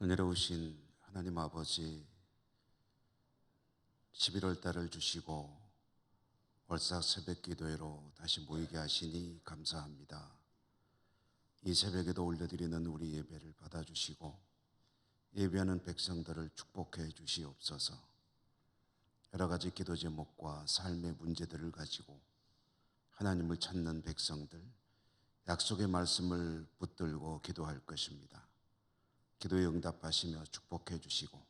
은혜로우신 하나님 아버지, 11월 달을 주시고 월삭 새벽 기도회로 다시 모이게 하시니 감사합니다. 이 새벽에도 올려드리는 우리 예배를 받아주시고 예배하는 백성들을 축복해 주시옵소서. 여러 가지 기도 제목과 삶의 문제들을 가지고 하나님을 찾는 백성들, 약속의 말씀을 붙들고 기도할 것입니다. 기도에 응답하시며 축복해 주시고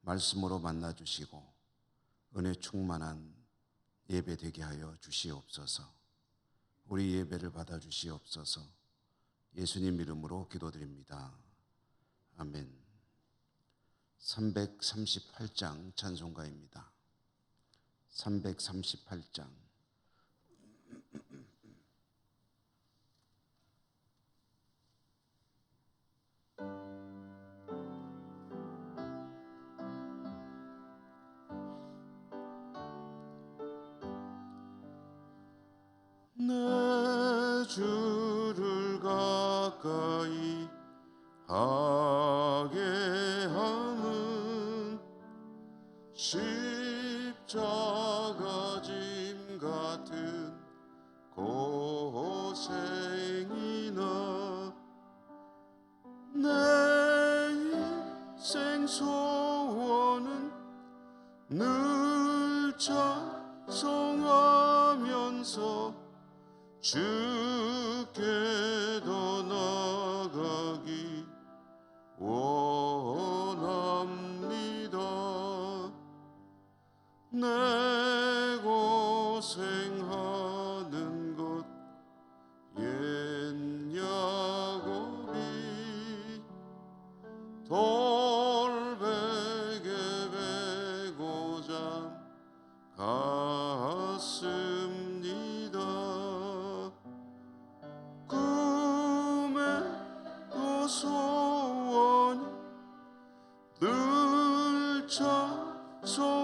말씀으로 만나 주시고 은혜 충만한 예배 되게 하여 주시옵소서. 우리 예배를 받아 주시옵소서. 예수님 이름으로 기도드립니다. 아멘. 338장 찬송가입니다. 338장. 내 주를 가까이 하게 함은 십자가 짐 같은 고생이나 내 인생 소원은 늘 찬송하면서 주께 더 나아가기 원합니다. 내 고생하는 것 옛 야곱이 돌베개 베고 잠 갔습니다. 꿈에도 소원이 늘 찬송하면서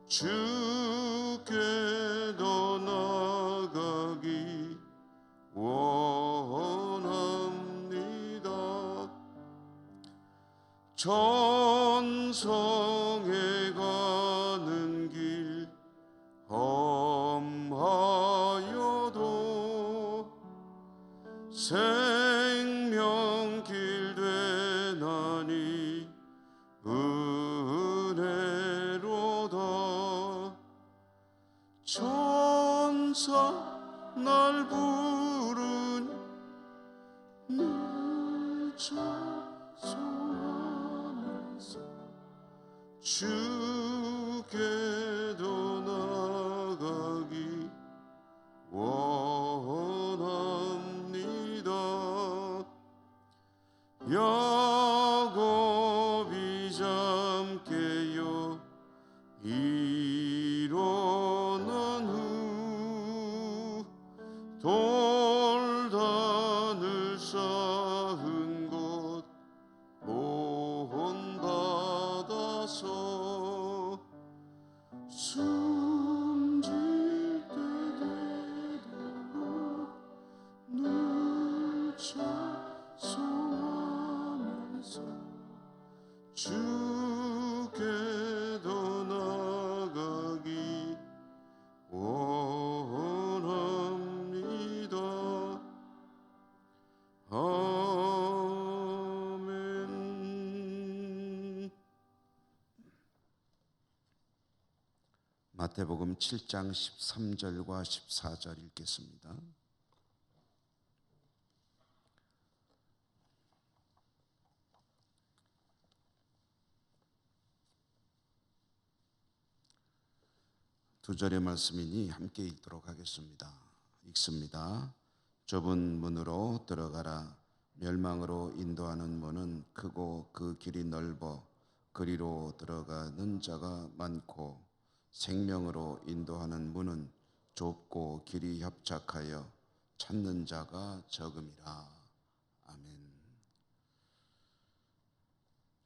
주께 더 나아가기 원합니다. 천성에 가는 길 험하여도 생명길 되나니 은혜로다. 천사 날 부르니 늘 찬송하면서 주께 더 나아가기 원합니다. 야곱이 잠 깨어 일어난 후 돌단을 쌓은 곳 본받아서 숨질 때 되도록 늘 찬송하면서 주께 더 나아가기 원합니다. 아멘. 마태복음 7장 13절과 14절 읽겠습니다. 두 절의 말씀이니 함께 읽도록 하겠습니다. 읽습니다. 좁은 문으로 들어가라. 멸망으로 인도하는 문은 크고 그 길이 넓어 그리로 들어가는 자가 많고 생명으로 인도하는 문은 좁고 길이 협착하여 찾는 자가 적음이라. 아멘.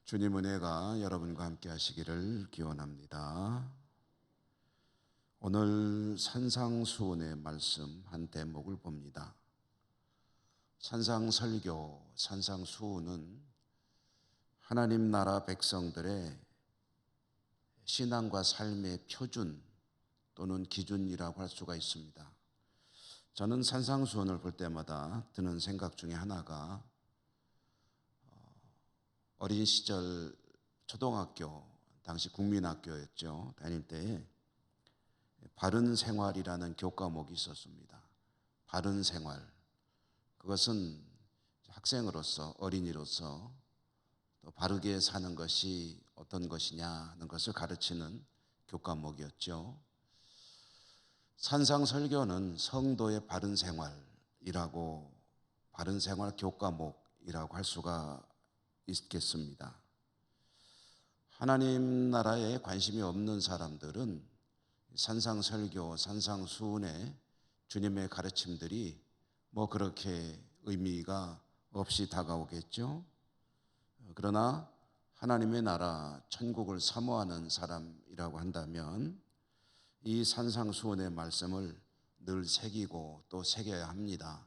주님 은혜가 여러분과 함께 하시기를 기원합니다. 오늘 산상수훈의 말씀 한 대목을 봅니다. 산상설교, 산상수훈은 하나님 나라 백성들의 신앙과 삶의 표준 또는 기준이라고 할 수가 있습니다. 저는 산상수훈을 볼 때마다 드는 생각 중에 하나가 어린 시절 초등학교, 당시 국민학교였죠. 다닐 때에 바른 생활이라는 교과목이 있었습니다. 바른 생활. 그것은 학생으로서, 어린이로서 또 바르게 사는 것이 어떤 것이냐 하는 것을 가르치는 교과목이었죠. 산상설교는 성도의 바른 생활이라고, 바른 생활 교과목이라고 할 수가 있겠습니다. 하나님 나라에 관심이 없는 사람들은 산상설교, 산상수훈의 주님의 가르침들이 뭐 그렇게 의미가 없이 다가오겠죠. 그러나 하나님의 나라, 천국을 사모하는 사람이라고 한다면 이 산상수훈의 말씀을 늘 새기고 또 새겨야 합니다.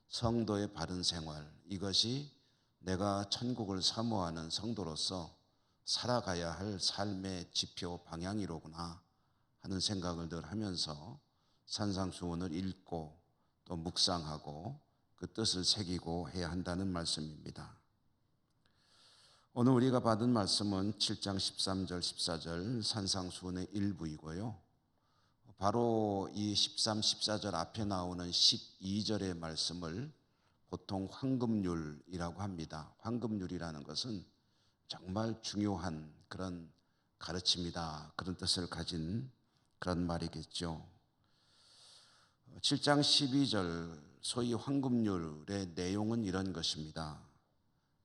성도의 바른 생활, 이것이 내가 천국을 사모하는 성도로서 살아가야 할 삶의 지표 방향이로구나 하는 생각을 늘 하면서 산상수훈을 읽고 또 묵상하고 그 뜻을 새기고 해야 한다는 말씀입니다. 오늘 우리가 받은 말씀은 7장 13절 14절 산상수훈의 일부이고요. 바로 이 13, 14절 앞에 나오는 12절의 말씀을 보통 황금률이라고 합니다. 황금률이라는 것은 정말 중요한 그런 가르침이다, 그런 뜻을 가진 그런 말이겠죠. 7장 12절 소위 황금률의 내용은 이런 것입니다.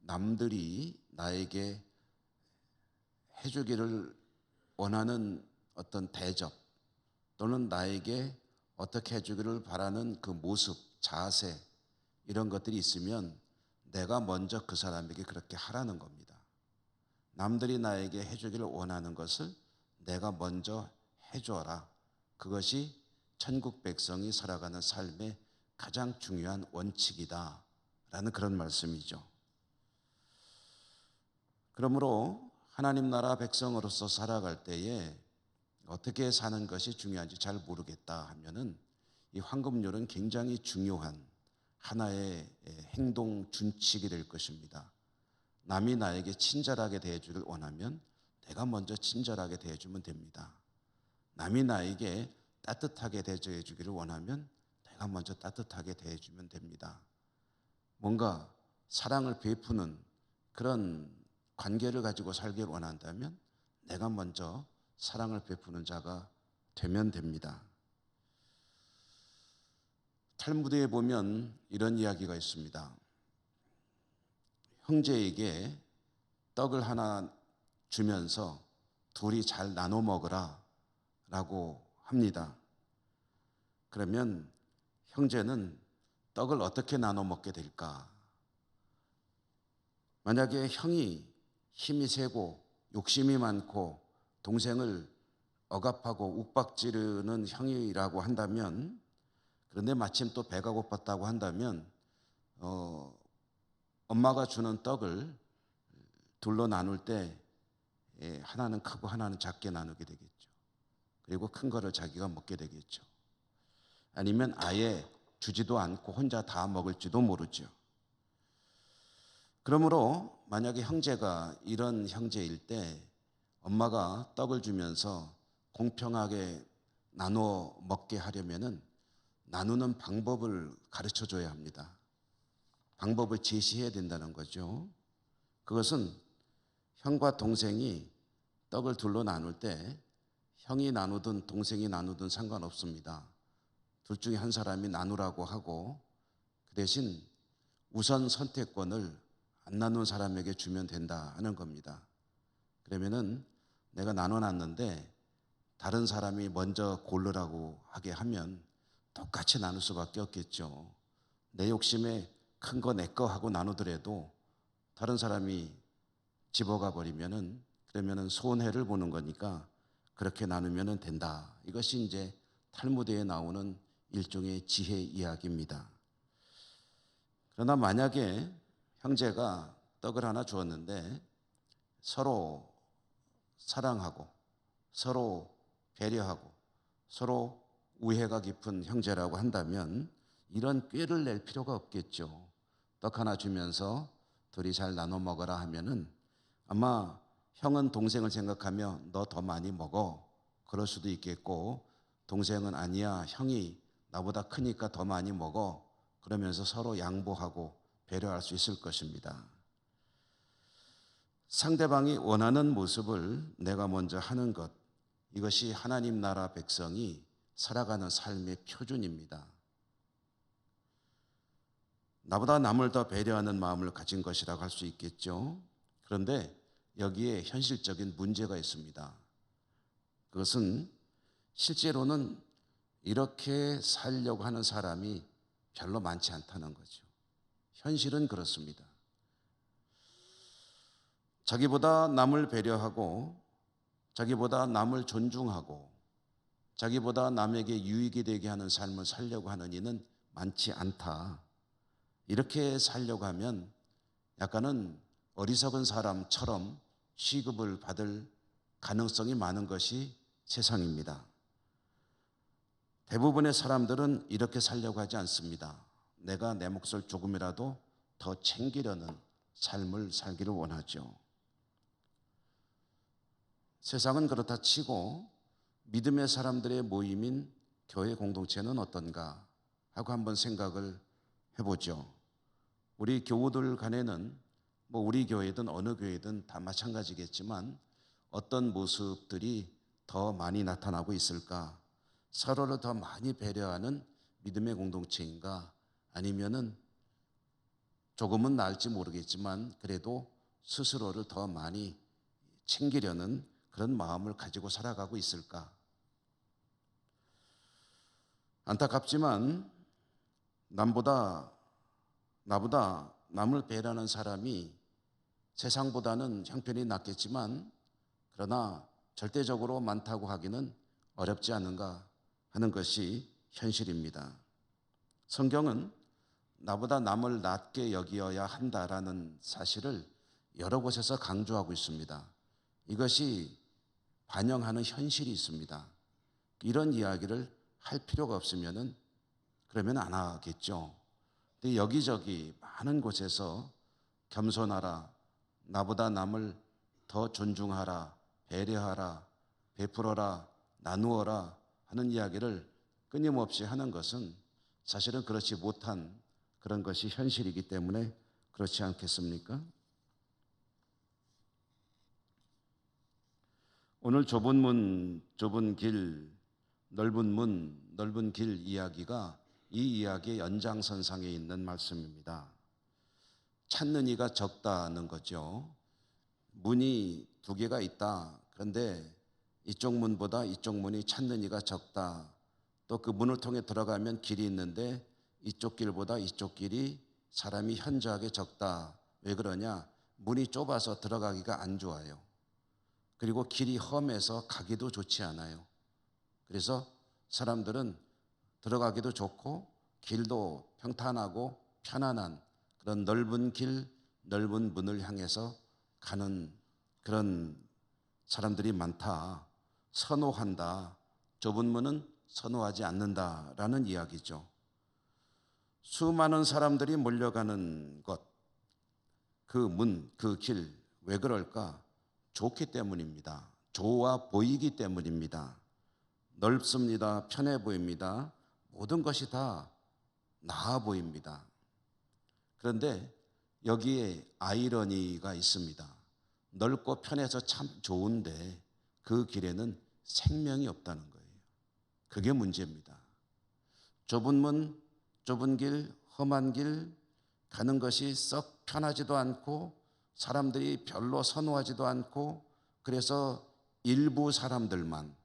남들이 나에게 해주기를 원하는 어떤 대접 또는 나에게 어떻게 해주기를 바라는 그 모습, 자세 이런 것들이 있으면 내가 먼저 그 사람에게 그렇게 하라는 겁니다. 남들이 나에게 해주기를 원하는 것을 내가 먼저 해줘라. 그것이 천국 백성이 살아가는 삶의 가장 중요한 원칙이다 라는 그런 말씀이죠. 그러므로 하나님 나라 백성으로서 살아갈 때에 어떻게 사는 것이 중요한지 잘 모르겠다 하면은 이 황금률은 굉장히 중요한 하나의 행동 준칙이 될 것입니다. 남이 나에게 친절하게 대해주길 원하면 내가 먼저 친절하게 대해주면 됩니다. 남이 나에게 따뜻하게 대해주기를 원하면 내가 먼저 따뜻하게 대해주면 됩니다. 뭔가 사랑을 베푸는 그런 관계를 가지고 살길 원한다면 내가 먼저 사랑을 베푸는 자가 되면 됩니다. 탈무드에 보면 이런 이야기가 있습니다. 형제에게 떡을 하나 주면서 둘이 잘 나눠 먹으라 라고 합니다. 그러면 형제는 떡을 어떻게 나눠 먹게 될까? 만약에 형이 힘이 세고 욕심이 많고 동생을 억압하고 욱박지르는 형이라고 한다면, 그런데 마침 또 배가 고팠다고 한다면 엄마가 주는 떡을 둘로 나눌 때 하나는 크고 하나는 작게 나누게 되겠죠. 그리고 큰 거를 자기가 먹게 되겠죠. 아니면 아예 주지도 않고 혼자 다 먹을지도 모르죠. 그러므로 만약에 형제가 이런 형제일 때 엄마가 떡을 주면서 공평하게 나눠 먹게 하려면은 나누는 방법을 가르쳐 줘야 합니다. 방법을 제시해야 된다는 거죠. 그것은 형과 동생이 떡을 둘로 나눌 때 형이 나누든 동생이 나누든 상관없습니다. 둘 중에 한 사람이 나누라고 하고 그 대신 우선 선택권을 안 나눈 사람에게 주면 된다 하는 겁니다. 그러면은 내가 나눠놨는데 다른 사람이 먼저 고르라고 하게 하면 똑같이 나눌 수밖에 없겠죠. 내 욕심에 큰 거 내 거 하고 나누더라도 다른 사람이 집어가 버리면은 그러면은 손해를 보는 거니까 그렇게 나누면 된다. 이것이 이제 탈무드에 나오는 일종의 지혜 이야기입니다. 그러나 만약에 형제가 떡을 하나 주었는데 서로 사랑하고 서로 배려하고 서로 우애가 깊은 형제라고 한다면 이런 꾀를 낼 필요가 없겠죠. 떡 하나 주면서 둘이 잘 나눠 먹어라 하면은 아마 형은 동생을 생각하며 너 더 많이 먹어 그럴 수도 있겠고, 동생은 아니야 형이 나보다 크니까 더 많이 먹어 그러면서 서로 양보하고 배려할 수 있을 것입니다. 상대방이 원하는 모습을 내가 먼저 하는 것, 이것이 하나님 나라 백성이 살아가는 삶의 표준입니다. 나보다 남을 더 배려하는 마음을 가진 것이라고 할 수 있겠죠. 그런데 여기에 현실적인 문제가 있습니다. 그것은 실제로는 이렇게 살려고 하는 사람이 별로 많지 않다는 거죠. 현실은 그렇습니다. 자기보다 남을 배려하고 자기보다 남을 존중하고 자기보다 남에게 유익이 되게 하는 삶을 살려고 하는 이는 많지 않다. 이렇게 살려고 하면 약간은 어리석은 사람처럼 취급을 받을 가능성이 많은 것이 세상입니다. 대부분의 사람들은 이렇게 살려고 하지 않습니다. 내가 내 몫을 조금이라도 더 챙기려는 삶을 살기를 원하죠. 세상은 그렇다 치고 믿음의 사람들의 모임인 교회 공동체는 어떤가 하고 한번 생각을 해보죠. 우리 교우들 간에는 우리 교회든 어느 교회든 다 마찬가지겠지만 어떤 모습들이 더 많이 나타나고 있을까? 서로를 더 많이 배려하는 믿음의 공동체인가? 아니면은 조금은 나을지 모르겠지만 그래도 스스로를 더 많이 챙기려는 그런 마음을 가지고 살아가고 있을까? 안타깝지만 나보다 남을 배려하는 사람이 세상보다는 형편이 낫겠지만 그러나 절대적으로 많다고 하기는 어렵지 않은가 하는 것이 현실입니다. 성경은 나보다 남을 낮게 여기어야 한다라는 사실을 여러 곳에서 강조하고 있습니다. 이것이 반영하는 현실이 있습니다. 이런 이야기를 할 필요가 없으면은 그러면 안 하겠죠. 근데 여기저기 많은 곳에서 겸손하라, 나보다 남을 더 존중하라, 배려하라, 베풀어라, 나누어라 하는 이야기를 끊임없이 하는 것은 사실은 그렇지 못한 그런 것이 현실이기 때문에 그렇지 않겠습니까? 오늘 좁은 문, 좁은 길, 넓은 문, 넓은 길 이야기가 이 이야기의 연장선상에 있는 말씀입니다. 찾는 이가 적다는 거죠. 문이 두 개가 있다. 그런데 이쪽 문보다 이쪽 문이 찾는 이가 적다. 또 그 문을 통해 들어가면 길이 있는데 이쪽 길보다 이쪽 길이 사람이 현저하게 적다. 왜 그러냐? 문이 좁아서 들어가기가 안 좋아요. 그리고 길이 험해서 가기도 좋지 않아요. 그래서 사람들은 들어가기도 좋고 길도 평탄하고 편안한 그런 넓은 길, 넓은 문을 향해서 가는 그런 사람들이 많다. 선호한다. 좁은 문은 선호하지 않는다라는 이야기죠. 수많은 사람들이 몰려가는 것, 그 문, 그 길, 왜 그럴까? 좋기 때문입니다. 좋아 보이기 때문입니다. 넓습니다. 편해 보입니다. 모든 것이 다 나아 보입니다. 그런데 여기에 아이러니가 있습니다. 넓고 편해서 참 좋은데 그 길에는 생명이 없다는 거예요. 그게 문제입니다. 좁은 문, 좁은 길, 험한 길 가는 것이 썩 편하지도 않고 사람들이 별로 선호하지도 않고 그래서 일부 사람들만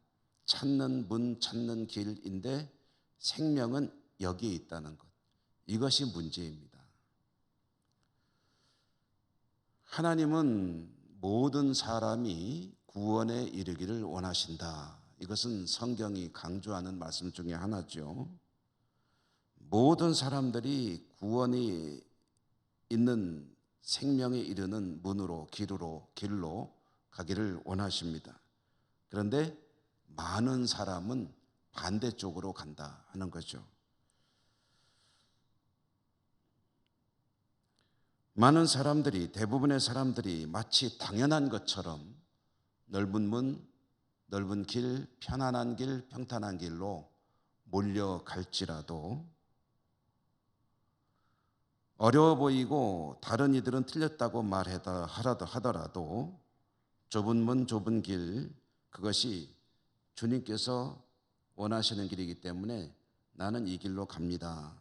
찾는 문, 찾는 길인데 생명은 여기에 있다는 것. 이것이 문제입니다. 하나님은 모든 사람이 구원에 이르기를 원하신다. 이것은 성경이 강조하는 말씀 중에 하나죠. 모든 사람들이 구원이 있는 생명에 이르는 문으로 길로 가기를 원하십니다. 그런데 많은 사람은 반대쪽으로 간다 하는 거죠. 많은 사람들이, 대부분의 사람들이 마치 당연한 것처럼 넓은 문, 넓은 길, 편안한 길, 평탄한 길로 몰려갈지라도 어려워 보이고 다른 이들은 틀렸다고 하더라도 좁은 문, 좁은 길, 그것이 주님께서 원하시는 길이기 때문에 나는 이 길로 갑니다.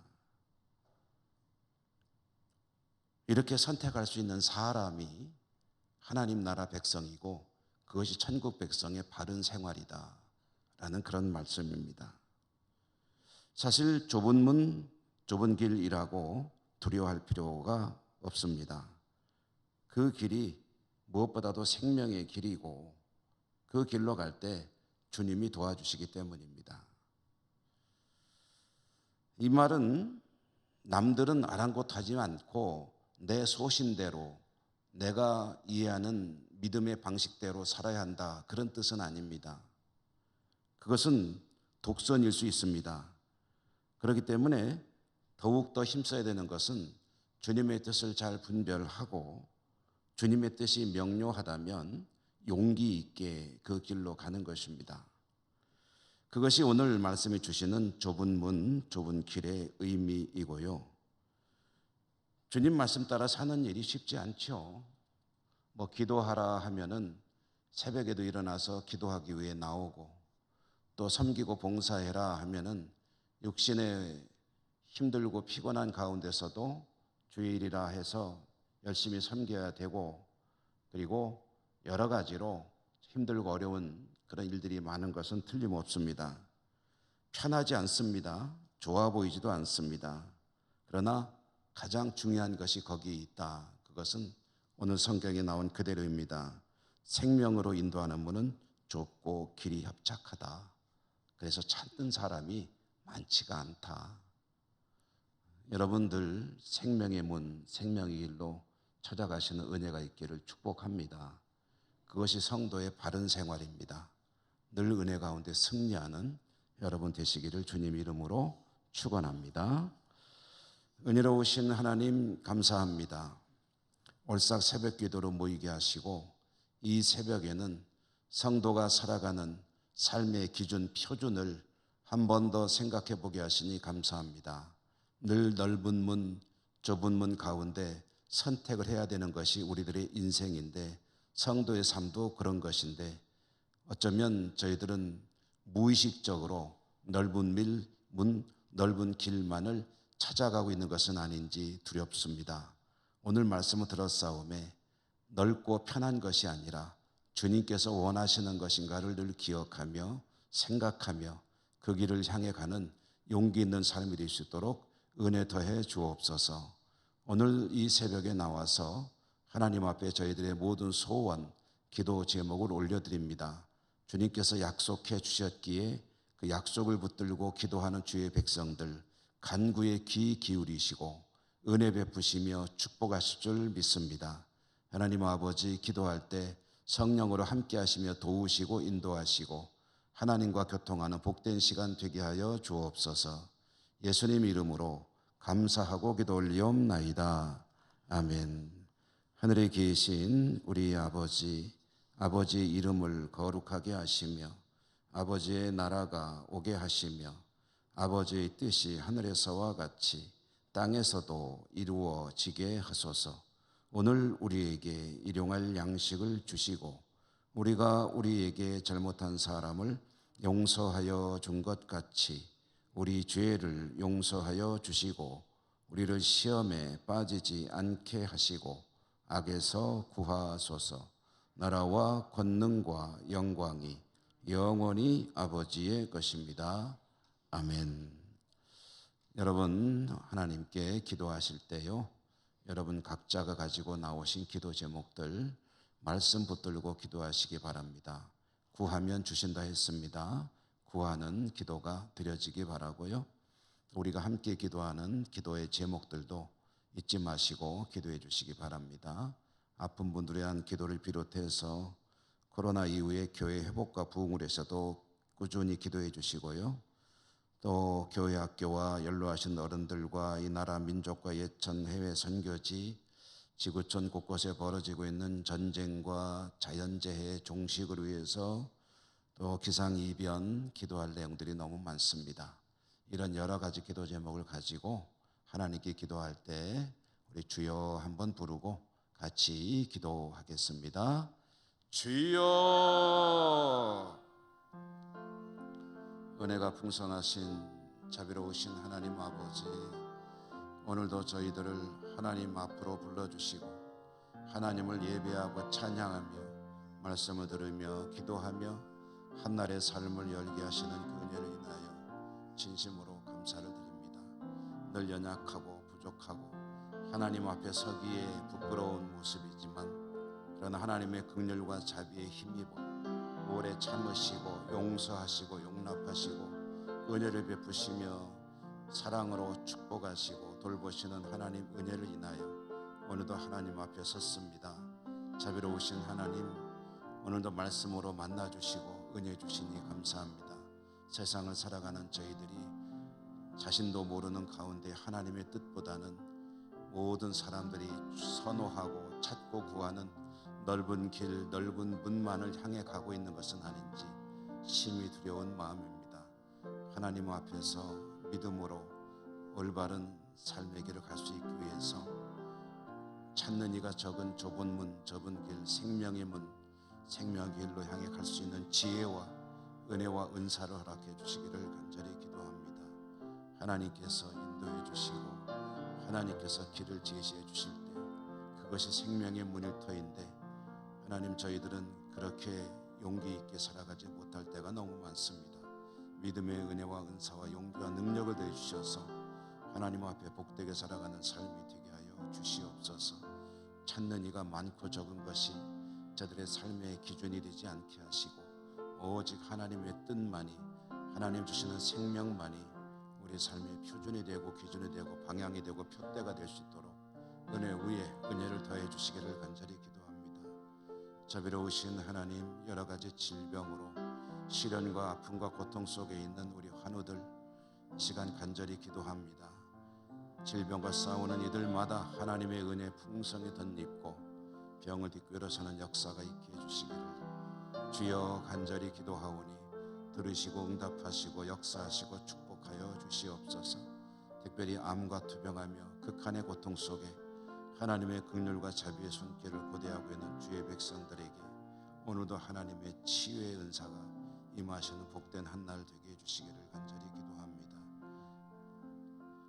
이렇게 선택할 수 있는 사람이 하나님 나라 백성이고 그것이 천국 백성의 바른 생활이다 라는 그런 말씀입니다. 사실 좁은 문, 좁은 길이라고 두려워할 필요가 없습니다. 그 길이 무엇보다도 생명의 길이고 그 길로 갈 때 주님이 도와주시기 때문입니다. 이 말은 남들은 아랑곳하지 않고 내 소신대로 내가 이해하는 믿음의 방식대로 살아야 한다, 그런 뜻은 아닙니다. 그것은 독선일 수 있습니다. 그렇기 때문에 더욱더 힘써야 되는 것은 주님의 뜻을 잘 분별하고 주님의 뜻이 명료하다면 용기 있게 그 길로 가는 것입니다. 그것이 오늘 말씀해 주시는 좁은 문, 좁은 길의 의미이고요. 주님 말씀 따라 사는 일이 쉽지 않죠. 기도하라 하면은 새벽에도 일어나서 기도하기 위해 나오고, 또 섬기고 봉사해라 하면은 육신의 힘들고 피곤한 가운데서도 주의 일이라 해서 열심히 섬겨야 되고, 그리고 여러 가지로 힘들고 어려운 그런 일들이 많은 것은 틀림없습니다. 편하지 않습니다. 좋아 보이지도 않습니다. 그러나 가장 중요한 것이 거기에 있다. 그것은 오늘 성경에 나온 그대로입니다. 생명으로 인도하는 문은 좁고 길이 협착하다. 그래서 찾는 사람이 많지가 않다. 여러분들 생명의 문, 생명의 길로 찾아가시는 은혜가 있기를 축복합니다. 그것이 성도의 바른 생활입니다. 늘 은혜 가운데 승리하는 여러분 되시기를 주님 이름으로 축원합니다. 은혜로우신 하나님 감사합니다. 올싹 새벽 기도로 모이게 하시고 이 새벽에는 성도가 살아가는 삶의 기준, 표준을 한 번 더 생각해 보게 하시니 감사합니다. 늘 넓은 문, 좁은 문 가운데 선택을 해야 되는 것이 우리들의 인생인데, 성도의 삶도 그런 것인데, 어쩌면 저희들은 무의식적으로 넓은 문, 넓은 길만을 찾아가고 있는 것은 아닌지 두렵습니다. 오늘 말씀을 들었사오매 넓고 편한 것이 아니라 주님께서 원하시는 것인가를 늘 기억하며 생각하며 그 길을 향해 가는 용기 있는 삶이 될 수 있도록 은혜 더해 주옵소서. 오늘 이 새벽에 나와서 하나님 앞에 저희들의 모든 소원, 기도 제목을 올려드립니다. 주님께서 약속해 주셨기에 그 약속을 붙들고 기도하는 주의 백성들 간구에 귀 기울이시고 은혜 베푸시며 축복하실 줄 믿습니다. 하나님 아버지, 기도할 때 성령으로 함께 하시며 도우시고 인도하시고 하나님과 교통하는 복된 시간 되게 하여 주옵소서. 예수님 이름으로 감사하고 기도 올리옵나이다. 아멘. 하늘에 계신 우리 아버지, 아버지의 이름을 거룩하게 하시며 아버지의 나라가 오게 하시며 아버지의 뜻이 하늘에서와 같이 땅에서도 이루어지게 하소서. 오늘 우리에게 일용할 양식을 주시고 우리가 우리에게 잘못한 사람을 용서하여 준 것 같이 우리 죄를 용서하여 주시고 우리를 시험에 빠지지 않게 하시고 악에서 구하소서. 나라와 권능과 영광이 영원히 아버지의 것입니다. 아멘. 여러분 하나님께 기도하실 때요, 여러분 각자가 가지고 나오신 기도 제목들 말씀 붙들고 기도하시기 바랍니다. 구하면 주신다 했습니다. 구하는 기도가 드려지기 바라고요. 우리가 함께 기도하는 기도의 제목들도 잊지 마시고 기도해 주시기 바랍니다. 아픈 분들에 대한 기도를 비롯해서 코로나 이후에 교회 회복과 부흥을 위해서도 꾸준히 기도해 주시고요. 또 교회 학교와 연로하신 어른들과 이 나라 민족과 예천 해외 선교지 지구촌 곳곳에 벌어지고 있는 전쟁과 자연재해 종식을 위해서 또 기상이변 기도할 내용들이 너무 많습니다. 이런 여러 가지 기도 제목을 가지고 하나님께 기도할 때 우리 주여 한번 부르고 같이 기도하겠습니다. 주여. 은혜가 풍성하신 자비로우신 하나님 아버지, 오늘도 저희들을 하나님 앞으로 불러주시고 하나님을 예배하고 찬양하며 말씀을 들으며 기도하며 한날의 삶을 열게 하시는 그 은혜를 인하여 진심으로 감사를 드립니다. 늘 연약하고 부족하고 하나님 앞에 서기에 부끄러운 모습이지만 그러나 하나님의 긍휼과 자비에 힘입어 오래 참으시고 용서하시고 용납하시고 은혜를 베푸시며 사랑으로 축복하시고 돌보시는 하나님 은혜를 인하여 오늘도 하나님 앞에 섰습니다. 자비로우신 하나님, 오늘도 말씀으로 만나주시고 은혜 주시니 감사합니다. 세상을 살아가는 저희들이 자신도 모르는 가운데 하나님의 뜻보다는 모든 사람들이 선호하고 찾고 구하는 넓은 길, 넓은 문만을 향해 가고 있는 것은 아닌지 심히 두려운 마음입니다. 하나님 앞에서 믿음으로 올바른 삶의 길을 갈 수 있기 위해서 찾는 이가 적은 좁은 문, 좁은 길, 생명의 문, 생명의 길로 향해 갈 수 있는 지혜와 은혜와 은사를 허락해 주시기를 간절히 기도합니다. 하나님께서 인도해 주시고 하나님께서 길을 제시해 주실 때 그것이 생명의 문일 터인데 하나님, 저희들은 그렇게 용기 있게 살아가지 못할 때가 너무 많습니다. 믿음의 은혜와 은사와 용기와 능력을 더해 주셔서 하나님 앞에 복되게 살아가는 삶이 되게 하여 주시옵소서. 찾는 이가 많고 적은 것이 저들의 삶의 기준이 되지 않게 하시고 오직 하나님의 뜻만이, 하나님 주시는 생명만이 우리 삶의 표준이 되고 기준이 되고 방향이 되고 표대가 될 수 있도록 은혜 위에 은혜를 더해 주시기를 간절히 기도합니다. 자비로우신 하나님, 여러 가지 질병으로 시련과 아픔과 고통 속에 있는 우리 환우들 이 시간 간절히 기도합니다. 질병과 싸우는 이들마다 하나님의 은혜 풍성히 덧입고 병을 딛고 일어서는 역사가 있게 해주시기를 주여 간절히 기도하오니 들으시고 응답하시고 역사하시고 축복하여 주시옵소서. 특별히 암과 투병하며 극한의 고통 속에 하나님의 긍휼과 자비의 손길을 고대하고 있는 주의 백성들에게 오늘도 하나님의 치유의 은사가 임하시는 복된 한날 되게 해주시기를 간절히 기도합니다.